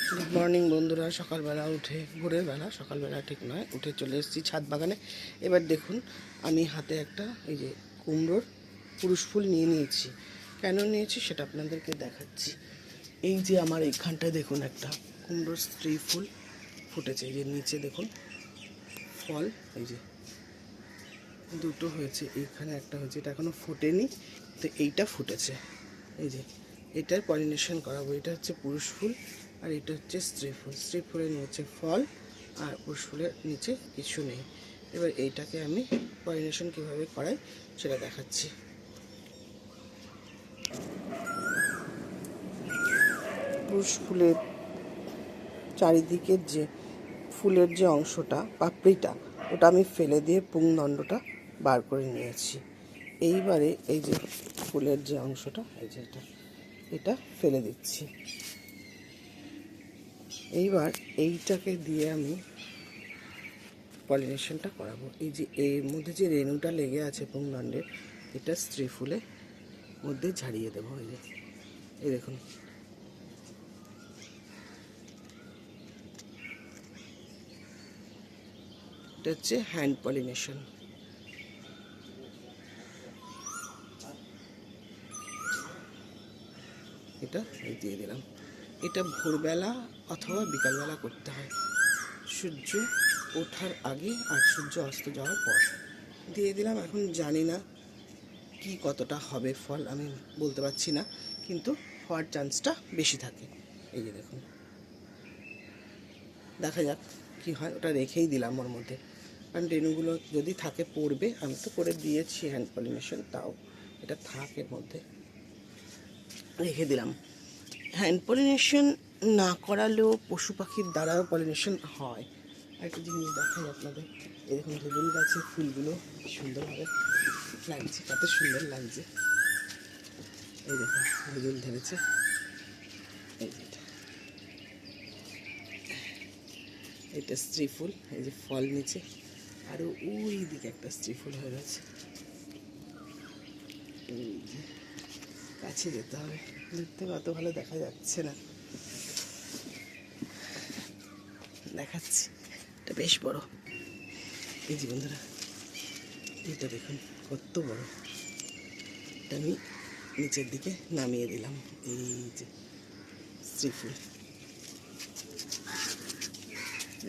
Good morning বন্ধুরা। সকালবেলা উঠে, ভোরের বেলা, সকালবেলা ঠিক নয়, উঠে চলে এসেছি ছাদ বাগানে। এবার দেখুন, আমি হাতে একটা এই যে কুমড়োর পুরুষ ফুল নিয়ে নিয়েছি। কেন নিয়েছি সেটা আপনাদেরকে দেখাচ্ছি। এই যে আমার এইখানটায় দেখুন একটা কুমড়োর স্ত্রী ফুল ফুটেছে। এই যে নিচে দেখুন ফল, এই যে দুটো হয়েছে, এইখানে একটা হয়েছে, এটা এখনও ফোটেনি, তো এইটা ফুটেছে। এই যে এটার পলিনেশন করাবো। এটা হচ্ছে পুরুষ ফুল আর এটা হচ্ছে স্ত্রী ফুল। স্ত্রী ফুলের নিচে ফল আর পুরুষ ফুলের নিচে কিছু নেই। এবার এইটাকে আমি পলিনেশন কীভাবে করাই সেটা দেখাচ্ছি। পুরুষ ফুলের চারিদিকের যে ফুলের যে অংশটা, পাপড়িটা, ওটা আমি ফেলে দিয়ে পুংদণ্ডটা বার করে নিয়েছি। এইবারে এই যে ফুলের যে অংশটা, এই যে এটা ফেলে দিচ্ছি। এইবার এইটাকে দিয়ে আমি পলিনেশনটা করাবো। এই যে এর মধ্যে যে রেণুটা লেগে আছে পুংদণ্ডের, এটা স্ত্রী ফুলের মধ্যে ঝাড়িয়ে দেবো। এই যে এই দেখুন, এটা হচ্ছে হ্যান্ড পলিনেশন। এটা দিয়ে দিলাম। এটা ভোরবেলা অথবা বিকালবেলা করতে হয়, সূর্য ওঠার আগে আর সূর্য অস্ত যাওয়ার পর দিয়ে দিলাম। এখন জানি না কি কতটা হবে ফল, আমি বলতে পারছি না, কিন্তু হওয়ার চান্সটা বেশি থাকে। এই যে দেখুন, দেখা যাক কি হয়। ওটা রেখেই দিলাম ওর মধ্যে, কারণ রেণুগুলো যদি থাকে পড়বে। আমি তো করে দিয়েছি হ্যান্ড পলিনেশন, তাও এটা থাক এর মধ্যে, রেখে দিলাম। হ্যান্ড পলিনেশন না করালেও পশু পাখির দ্বারাও পলিনেশন হয়। একটা জিনিস দেখাই আপনাদের। এই দেখুন, ধুবুল গাছের ফুলগুলো সুন্দরভাবে লাগছে, কত সুন্দর লাগছে। এই দেখুন ধুবুল ধরেছে, এই যে এটা স্ত্রী ফুল। এই যে ফল নিচে, আরও ওই দিকে একটা স্ত্রী ফুল হয়ে গেছে। এই যে কাছে যেতে হবে, দেখতে অত ভালো দেখা যাচ্ছে না, দেখাচ্ছি। এটা বেশ বড়। এই যে বন্ধুরা, এটা দেখুন কত বড়। এটা আমি নিচের দিকে নামিয়ে দিলাম। এই যে স্ত্রী ফুল,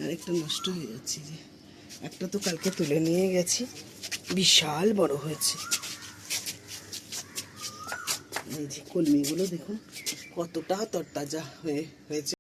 আর একটা নষ্ট হয়ে যাচ্ছে। যে একটা তো কালকে তুলে নিয়ে গেছি, বিশাল বড় হয়েছে। এই যে কলমিগুলো দেখুন কতটা তরতাজা হয়েছে।